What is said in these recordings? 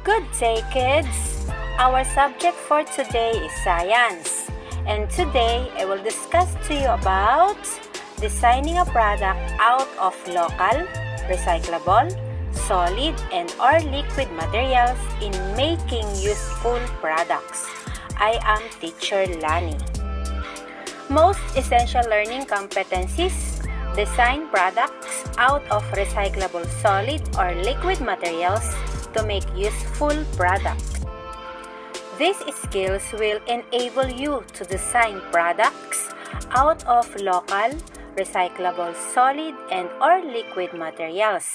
Good day, kids! Our subject for today is science. And today, I will discuss to you about designing a product out of local, recyclable, solid, and/or liquid materials in making useful products. I am Teacher Lani. Most essential learning competencies: design products out of recyclable solid or liquid materials to make useful products. These skills will enable you to design products out of local, recyclable solid and/or liquid materials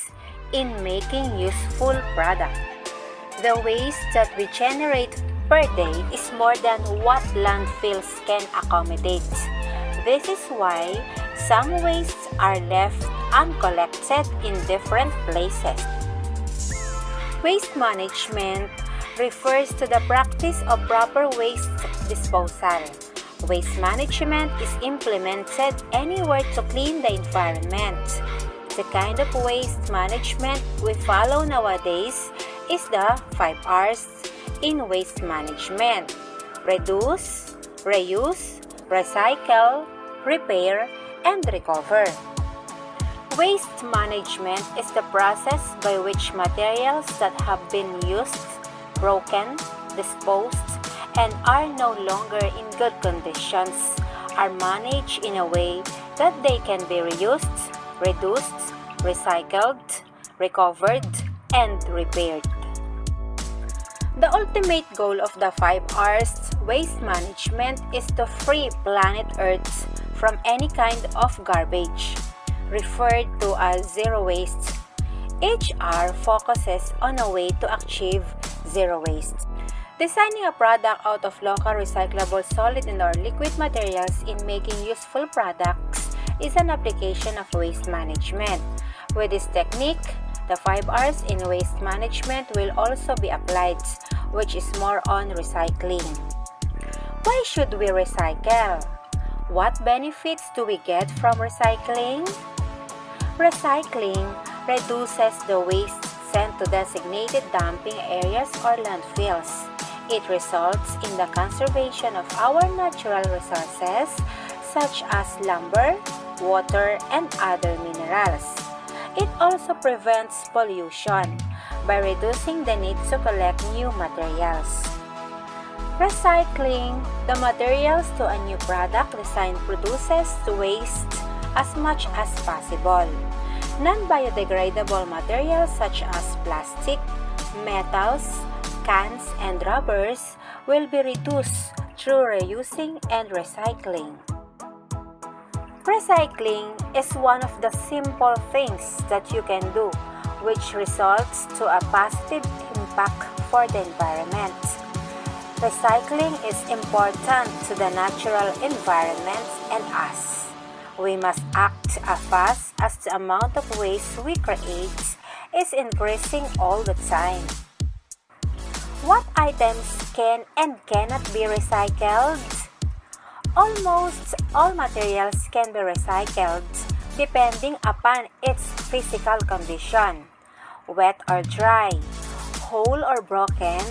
in making useful products. The waste that we generate per day is more than what landfills can accommodate. This is why some wastes are left uncollected in different places. Waste management refers to the practice of proper waste disposal. Waste management is implemented anywhere to clean the environment. The kind of waste management we follow nowadays is the 5 R's in waste management: reduce, reuse, recycle, repair, and recover. Waste management is the process by which materials that have been used, broken, disposed, and are no longer in good conditions are managed in a way that they can be reused, reduced, recycled, recovered, and repaired. The ultimate goal of the 5 R's waste management is to free planet Earth from any kind of garbage, referred to as zero waste. Each R focuses on a way to achieve zero waste. Designing a product out of local, recyclable, solid, and/or liquid materials in making useful products is an application of waste management. With this technique, the 5 R's in waste management will also be applied, which is more on recycling. Why should we recycle? What benefits do we get from recycling? Recycling reduces the waste sent to designated dumping areas or landfills. It results in the conservation of our natural resources such as lumber, water, and other minerals. It also prevents pollution by reducing the need to collect new materials. Recycling the materials to a new product design produces waste as much as possible. Non-biodegradable materials such as plastic, metals, cans, and rubbers will be reduced through reusing and recycling. Recycling is one of the simple things that you can do, which results to a positive impact for the environment. Recycling is important to the natural environment and us. We must act fast as the amount of waste we create is increasing all the time. What items can and cannot be recycled? Almost all materials can be recycled depending upon its physical condition: wet or dry, whole or broken,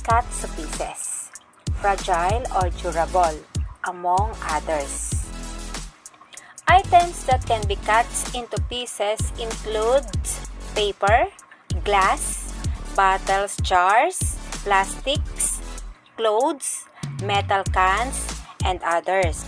cut to pieces, fragile or durable, among others. Items that can be cut into pieces include paper, glass, bottles, jars, plastics, clothes, metal cans, and others.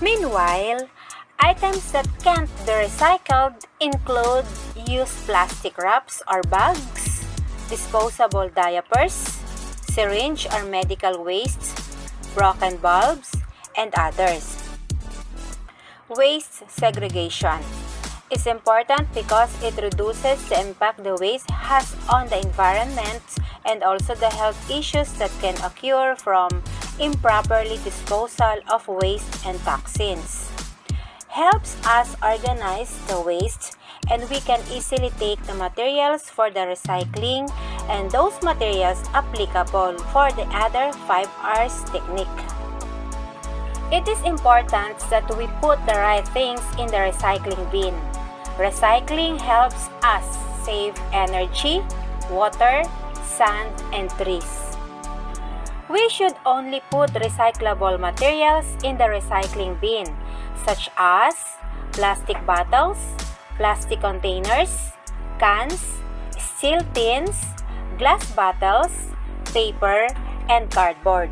Meanwhile, items that can't be recycled include used plastic wraps or bags, disposable diapers, syringe or medical waste, broken bulbs, and others. Waste segregation is important because it reduces the impact the waste has on the environment and also the health issues that can occur from improperly disposal of waste and toxins. Helps us organize the waste, and we can easily take the materials for the recycling and those materials applicable for the other 5 R's technique. It is important that we put the right things in the recycling bin. Recycling helps us save energy, water, sand, and trees. We should only put recyclable materials in the recycling bin, such as plastic bottles, plastic containers, cans, steel tins, glass bottles, paper, and cardboard.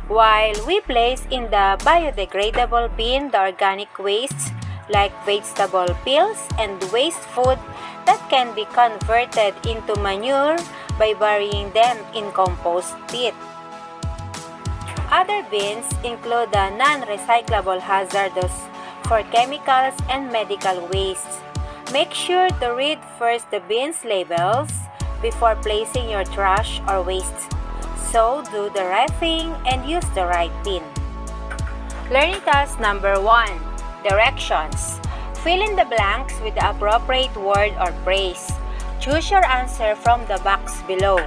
While we place in the biodegradable bin the organic wastes like vegetable peels and waste food that can be converted into manure by burying them in compost pit. Other bins include the non-recyclable hazardous for chemicals and medical waste. Make sure to read first the bin's labels before placing your trash or waste. So do the right thing and use the right bin. Learning task number 1. Directions. Fill in the blanks with the appropriate word or phrase. Choose your answer from the box below.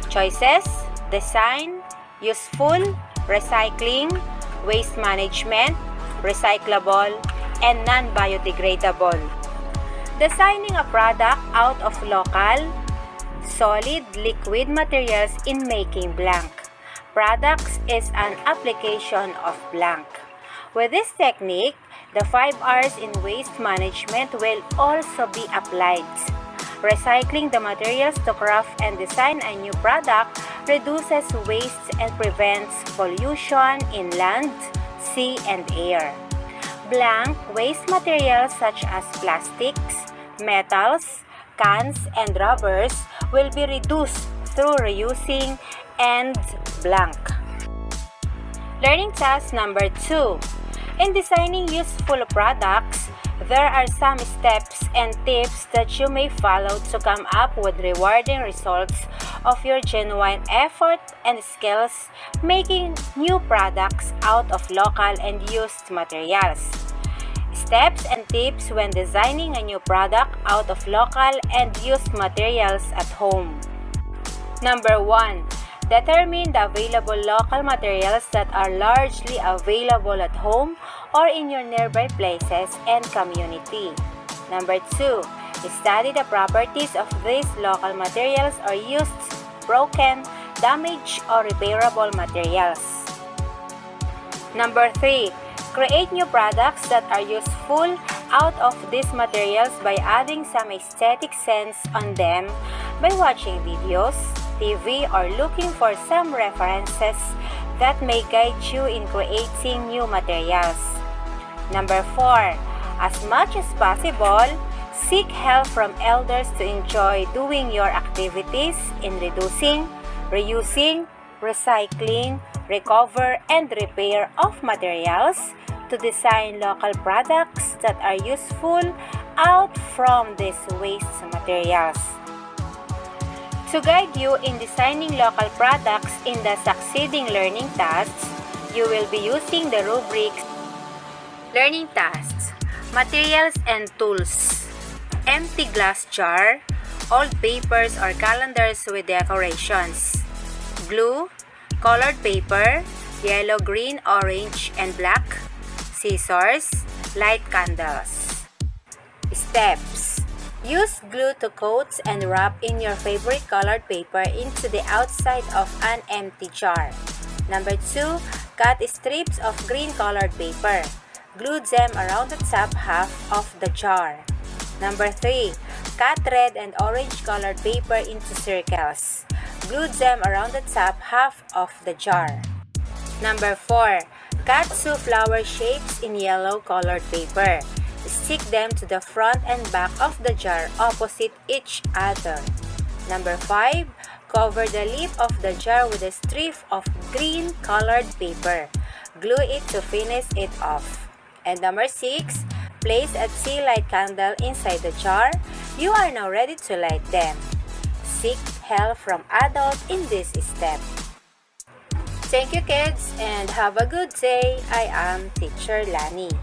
Choices: design, useful, recycling, waste management, recyclable, and non-biodegradable. Designing a product out of local, solid, liquid materials in making blank. Products is an application of blank. With this technique, the 5 R's in waste management will also be applied. Recycling the materials to craft and design a new product reduces waste and prevents pollution in land, sea, and air. Blank waste materials such as plastics, metals, cans, and rubbers will be reduced through reusing and blank. Learning task number 2. In designing useful products, there are some steps and tips that you may follow to come up with rewarding results of your genuine effort and skills making new products out of local and used materials. Steps and tips when designing a new product out of local and used materials at home. Number 1. Determine the available local materials that are largely available at home or in your nearby places and community. Number 2. Study the properties of these local materials or used, broken, damaged, or repairable materials. Number 3. Create new products that are useful out of these materials by adding some aesthetic sense on them by watching videos, TV, or looking for some references that may guide you in creating new materials. Number 4. As much as possible, seek help from elders to enjoy doing your activities in reducing, reusing, recycling, recover, and repair of materials to design local products that are useful out from these waste materials. To guide you in designing local products in the succeeding learning tasks, you will be using the rubrics Learning Tasks, Materials and Tools, Empty Glass Jar, Old Papers or Calendars with Decorations, Glue, Colored Paper, Yellow, Green, Orange, and Black, Scissors, Light Candles. Steps: use glue to coat and wrap in your favorite colored paper into the outside of an empty jar. Number 2. Cut strips of green colored paper. Glue them around the top half of the jar. Number 3. Cut red and orange colored paper into circles. Glue them around the top half of the jar. Number 4. Cut 2 flower shapes in yellow colored paper. Stick them to the front and back of the jar opposite each other. Number 5. Cover the lip of the jar with a strip of green colored paper. Glue it to finish it off. And number 6. Place a tea light candle inside the jar. You are now ready to light them. Seek help from adults in this step. Thank you, kids, and have a good day. I am Teacher Lani.